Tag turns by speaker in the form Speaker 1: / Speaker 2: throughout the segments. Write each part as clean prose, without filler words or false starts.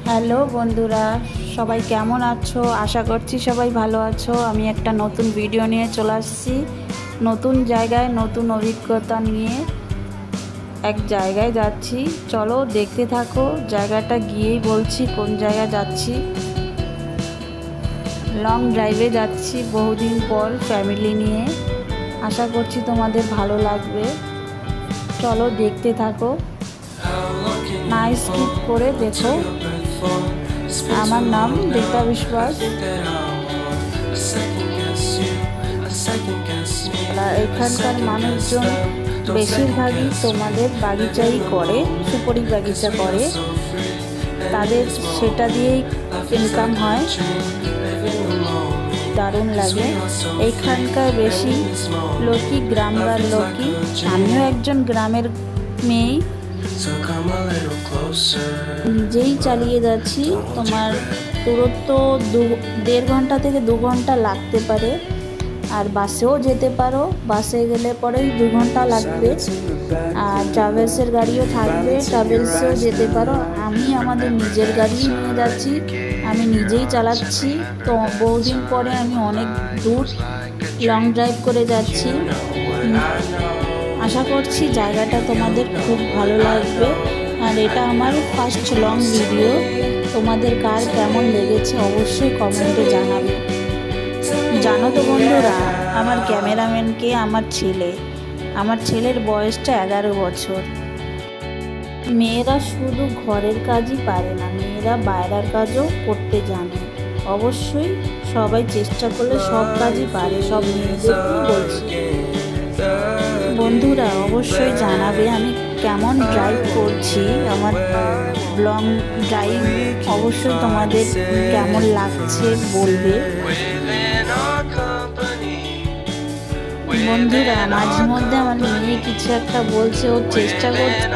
Speaker 1: Hello বন্ধুরা, সবাই কেমন আছো? আশা করছি সবাই ভালো আছো। আমি একটা নতুন ভিডিও নিয়ে চলে আসছি। নতুন জায়গায় নতুন অভিজ্ঞতা নিয়ে এক জায়গায় যাচ্ছি। চলো দেখতে থাকো। জায়গাটা গিয়েই বলছি কোন জায়গায় যাচ্ছি। লং ড্রাইভে যাচ্ছি বহুদিন পর ফ্যামিলি নিয়ে। আশা করছি তোমাদের ভালো লাগবে। চলো দেখতে থাকো, না স্কিপ করে দেখো। আমার নাম রিতা বিশ্বাস। এখানকার মানুষজন বেশিরভাগই তোমাদের বাগিচাই করে, সুপারি বাগিচা করে। তাদের সেটা দিয়েই ইনকাম হয়। দারুণ লাগে। এইখানকার বেশি লোকই গ্রামবার লোকই। আমিও একজন গ্রামের মেয়ে। নিজেই চালিয়ে যাচ্ছি। তোমার দূরত্ব 1.5 ঘন্টা থেকে 2 ঘন্টা লাগতে পারে। আর বাসেও যেতে পারো, বাসে গেলে পরেই 2 ঘন্টা লাগবে। আর ট্রাভেলসের গাড়িও থাকবে, ট্রাভেলসেও যেতে পারো। আমি আমাদের নিজের গাড়ি নিয়ে যাচ্ছি, আমি নিজেই চালাচ্ছি। তো বহুদিন পরে আমি অনেক দূর লং ড্রাইভ করে যাচ্ছি। আশা করছি জায়গাটা তোমাদের খুব ভালো লাগবে। আর এটা আমার ফার্স্ট লং ভিডিও। তোমাদের কার কেমন লেগেছে অবশ্যই কমেন্টে জানাবে। জানো তো বন্ধুরা, আমার ক্যামেরাম্যানকে আমার ছেলের বয়সটা 11 বছর। মেয়েরা শুধু ঘরের কাজই পারে না, মেয়েরা বাইরের কাজও করতে জানে। অবশ্যই সবাই চেষ্টা করলে সব কাজই পারে, সব মেয়েদেরকেই বলছি। বন্ধুরা অবশ্যই জানাবে আমি কেমন ড্রাইভ করছি। আমার লং ড্রাইভ অবশ্যই তোমাদের কেমন লাগছে বলবে। বন্ধুরা মাঝে মধ্যে আমার মেয়ে কিছু একটা বলছে, ওর চেষ্টা করছে।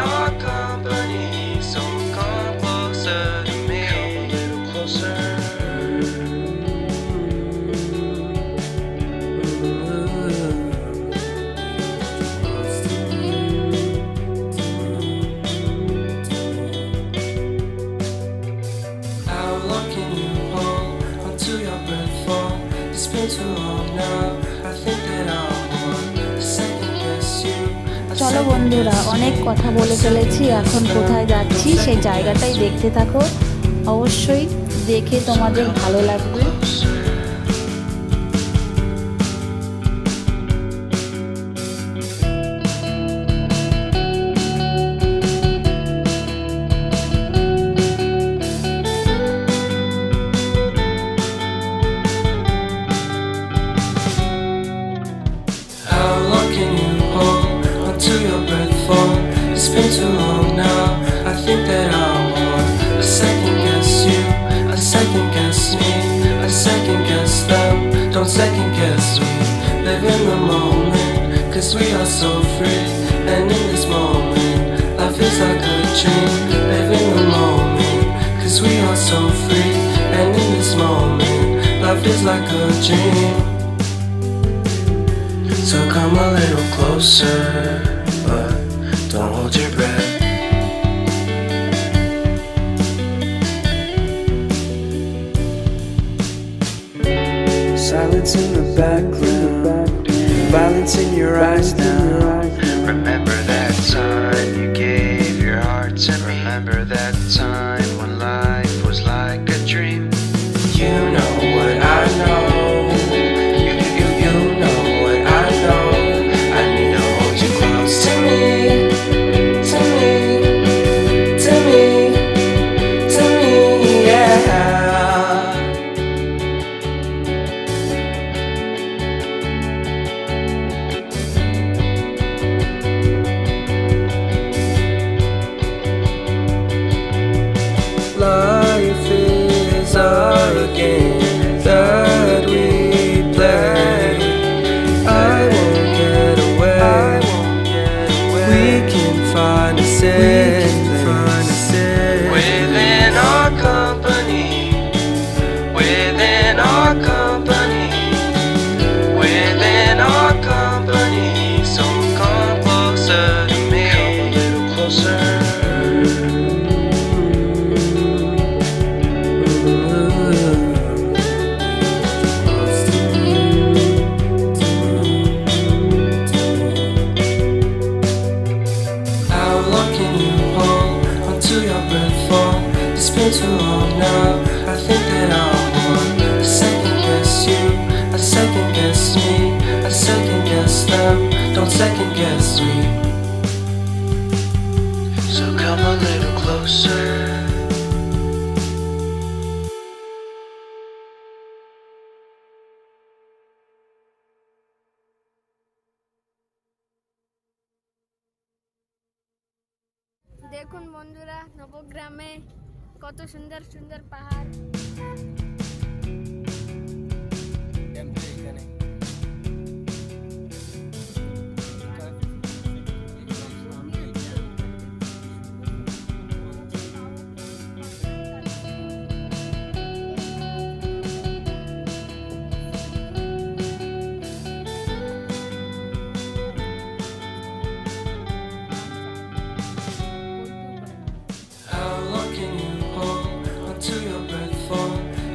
Speaker 1: চলো বন্ধুরা, অনেক কথা বলে ফেলেছি। এখন কোথায় যাচ্ছি সেই জায়গাটাই দেখতে থাকো। অবশ্যই দেখে তোমাদের ভালো লাগবে।
Speaker 2: It's been too long now. I think that I want to second guess you, I second guess me, I second guess them. Don't second guess me. Live in the moment, 'cause we are so free. And in this moment, life is like a dream. Live in the moment, 'cause we are so free. And in this moment, life is like a dream. So come a little closer, but don't hold your breath. Silence in the background, violence in your eyes now.
Speaker 3: Remember that time you gave your heart to me. Remember that time when life was like a dream.
Speaker 2: You know what I know. You know what I know. I need to hold you close to me. don't second guess me.
Speaker 3: So come a little closer.
Speaker 4: দেখুন বন্ধুরা, নবগ্রামে কত সুন্দর সুন্দর পাহাড়।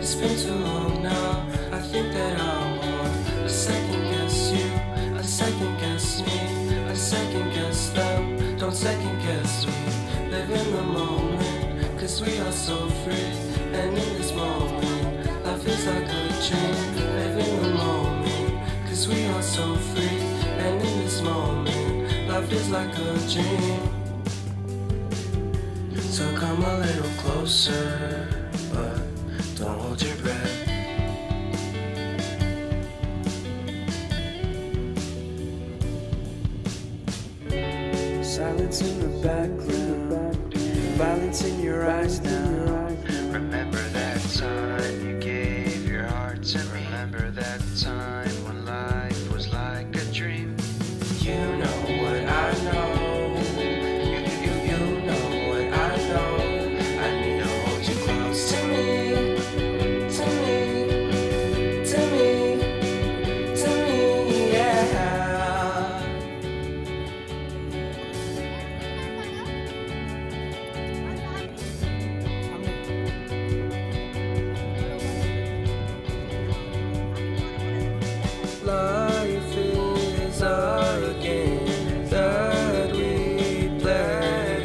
Speaker 2: It's been too long now. I think that I'm on. I second guess you, I second guess me, I second guess them. Don't second guess me. Live in the moment, cause we are so free. And in this moment, life is like a dream. Live in the moment, cause we are so free. And in this moment, life is like a dream. So come a little closer, but don't hold your breath. Silence in the background, violence in your eyes now.
Speaker 3: Remember that time you gave your heart to me. Remember that time when life was like a dream.
Speaker 2: You know what I know. You know what I know. I need to hold you close to me. Life is a game that we play.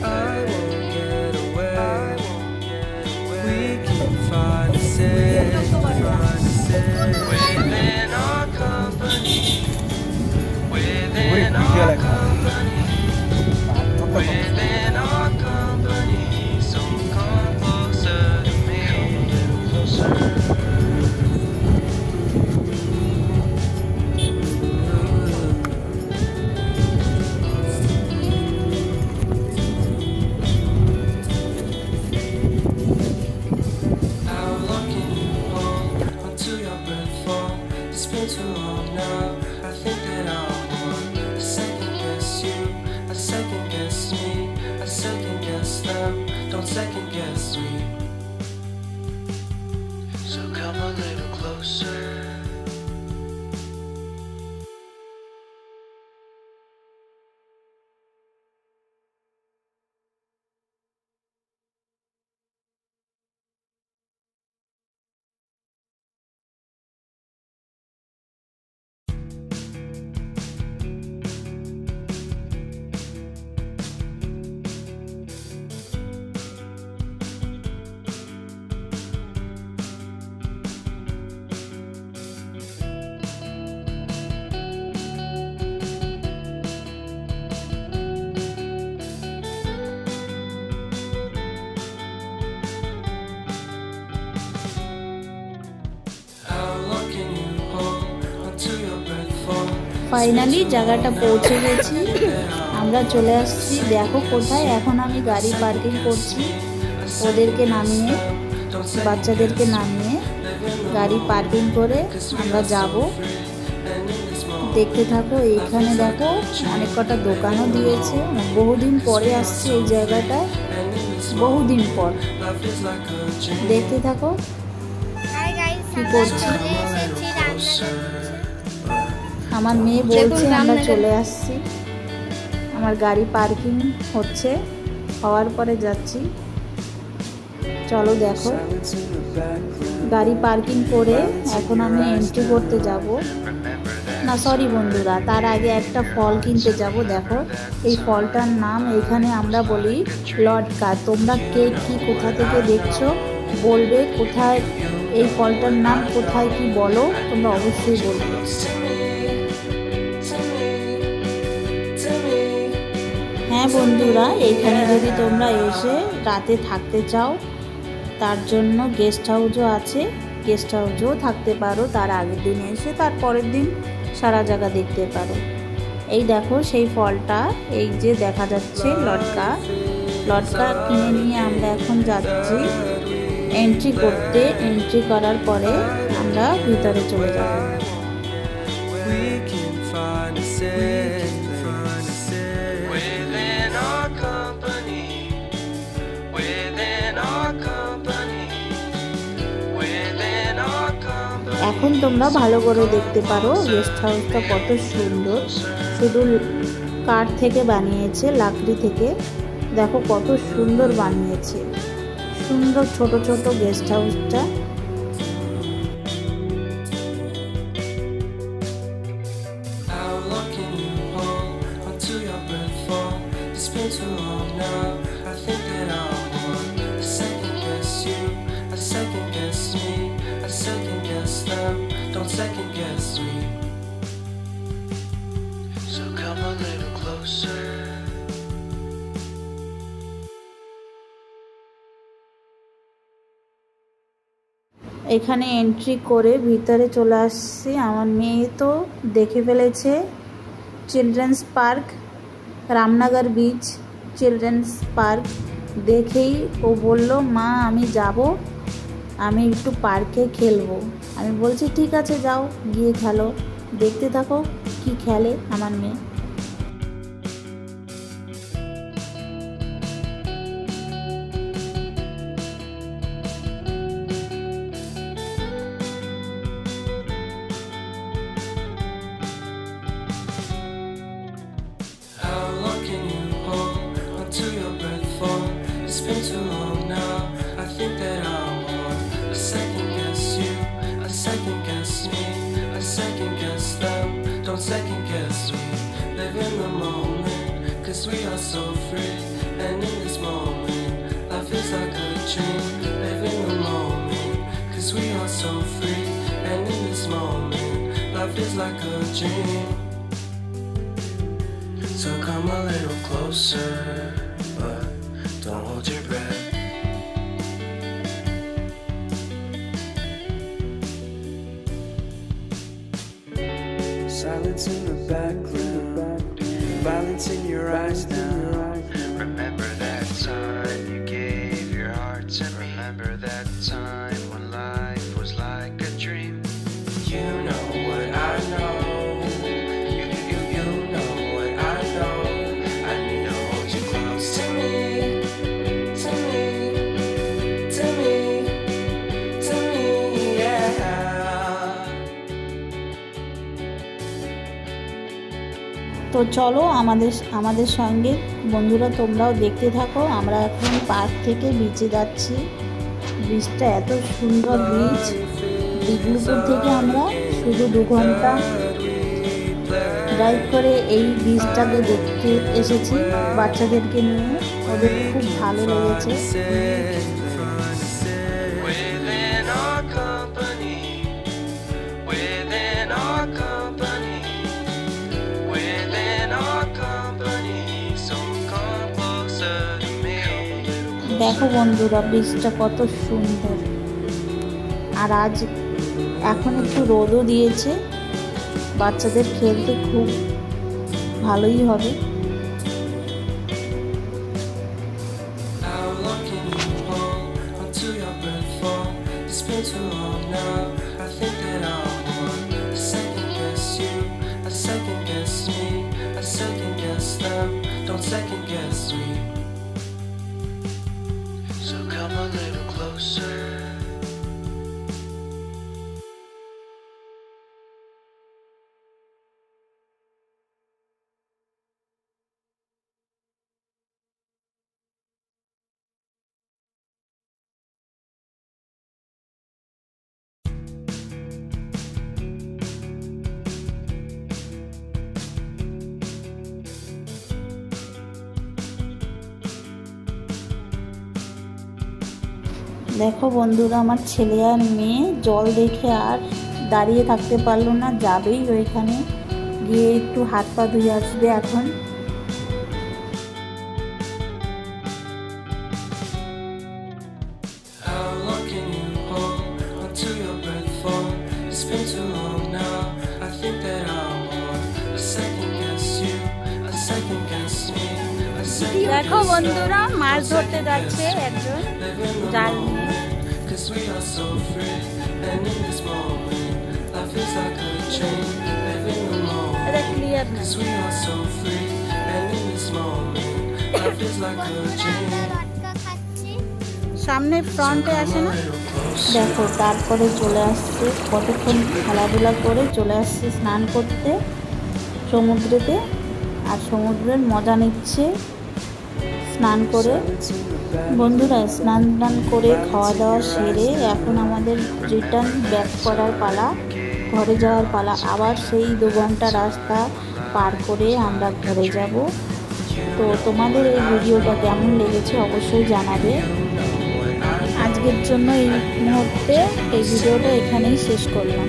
Speaker 2: I won't get away. We can find a safe, within our company. Within our company. Within our company. So come closer to me. Closer. Too long now. I think that I'm on. I second guess you, I second guess me, I second guess them. Don't second guess me.
Speaker 3: So come a little closer.
Speaker 1: Finally জায়গাটা পৌঁছে গেছি, আমরা চলে আসছি। দেখো কোথায়, এখন আমি গাড়ি পার্কিং করছি। ওদেরকে নামিয়ে, বাচ্চাদেরকে নামিয়ে গাড়ি পার্কিং করে আমরা যাব। দেখতে থাকো। এইখানে দেখো অনেক কটা দোকানও দিয়েছে। বহুদিন পরে আসছে এই জায়গাটায়, বহুদিন পর। দেখতে থাকো কি করছি। আমার মেয়ে বলছে আমরা চলে আসছি। আমার গাড়ি পার্কিং হচ্ছে, হওয়ার পরে যাচ্ছি। চলো দেখো, গাড়ি পার্কিং করে এখন আমি এন্ট্রি করতে যাব। না সরি বন্ধুরা, তার আগে একটা ফল কিনতে যাব। দেখো এই ফলটার নাম এখানে আমরা বলি লটকা। তোমরা কে কি কোথা থেকে দেখছো বলবে, কোথায় এই ফলটার নাম কোথায় কি বলো তোমরা অবশ্যই বলবে। হ্যাঁ বন্ধুরা, এইখানে যদি তোমরা এসে রাতে থাকতে চাও তার জন্য গেস্ট হাউসও আছে, গেস্ট হাউসেও থাকতে পারো। তার আগের দিন এসে তার পরের দিন সারা জায়গা দেখতে পারো। এই দেখো সেই ফলটা, এই যে দেখা যাচ্ছে লটকা, লটকা কিনে নিয়ে আমরা এখন যাচ্ছি এন্ট্রি করতে। এন্ট্রি করার পরে আমরা ভিতরে চলে যাব।
Speaker 2: We can find a set within our company, within our company, within our company.
Speaker 1: এখন তোমরা ভালো করে দেখতে পারো গেস্ট হাউসটা কত সুন্দর। শুধু কাঠ থেকে বানিয়েছে, লাকড়ি থেকে। দেখো কত সুন্দর বানিয়েছে, সুন্দর ছোট ছোট guest হাউসটা।
Speaker 2: How long can you hold until your breath fall? It's been too long now. I think that I want to second guess you, I second guess me, I second guess them. Don't second guess me.
Speaker 3: So come a little closer.
Speaker 1: এখানে entry করে ভিতরে চলে আসছি। আমার মেয়ে তো দেখে ফেলেছে children's park, Ramnagar beach children's park. দেখেই ও বলল, মা আমি যাব, আমি একটু পার্কে খেলবো। আমি বলছি ঠিক আছে যাও, গিয়ে খেলো। দেখতে থাকো কি খেলে আমার মেয়ে।
Speaker 2: How long can you hold until your breath fall? It's been too long now. I think that I want to second guess you, I second guess me, I second guess them. Don't second guess me. Live in the moment, 'cause we are so free. And in this moment, life is like a dream. Live in the moment, 'cause we are so free. And in this moment, life is like a dream. So come a little closer, but don't hold your breath. Silence in the background, violence in your eyes now.
Speaker 3: Remember that time you gave your heart to me. Remember that time when life was like a dream.
Speaker 2: You know what I know. You know what I know. I need to hold you close to me, to me, to me, to me, yeah.
Speaker 1: তো চলো আমাদের সঙ্গে বন্ধুরা তোমরাও দেখতে থাকো। আমরা এখন পার্ক থেকে বিচে যাচ্ছি। বিচটা এত সুন্দর বিচ। বিগলুপুর থেকে আমরা শুধু 2 ঘন্টা ড্রাইভ করে এই বিচটাকে দেখতে এসেছি বাচ্চাদেরকে নিয়ে। ওদের খুব ভালো লেগেছে।
Speaker 2: Within our company, within our company, within our company. So come closer to me.
Speaker 1: দেখো বন্ধুরা বিচটা কত সুন্দর। আর আজ এখন একটু রোদও দিয়েছে, বাচ্চাদের খেলতে খুব ভালোই হবে।
Speaker 2: How long can you hold until your breath fall? It's been too long now. I think that I want to second guess you, I second guess me, I second guess them. Don't second guess me.
Speaker 3: So come a little closer.
Speaker 1: দেখো বন্ধুরা আমার ছেলে আর মেয়ে জল দেখে আর দাঁড়িয়ে থাকতে পারলো না, যাবেই ওইখানে গিয়ে একটু হাত পা ধুয়ে আসবে এখন। দেখো বন্ধুরা, মাছ ধরতে যাচ্ছে একজন জাল নিয়ে।
Speaker 2: Cause we are so free, and in this moment, life is like a dream. Living the moment.
Speaker 1: এটা ক্লিয়ার না।
Speaker 2: Cause we are so free, and in this moment, life is like a dream.
Speaker 1: সামনে ফ্রন্টে আসে না, দেখো তারপরে চলে আসছে, কতক্ষণ খেলাধুলা করে চলে আসছে স্নান করতে সমুদ্রেতে, আর সমুদ্রের মজা নিচ্ছে স্নান করে। বন্ধুরা, স্নান টান করে খাওয়া দাওয়া সেরে এখন আমাদের রিটার্ন ব্যাক করার পালা, ঘরে যাওয়ার পালা। আবার সেই 2 ঘন্টা রাস্তা পার করে আমরা ঘরে যাব। তো তোমাদের এই ভিডিওটা কেমন লেগেছে অবশ্যই জানাবে। আজকের জন্য এই মুহূর্তে এই ভিডিওটা এখানেই শেষ করলাম।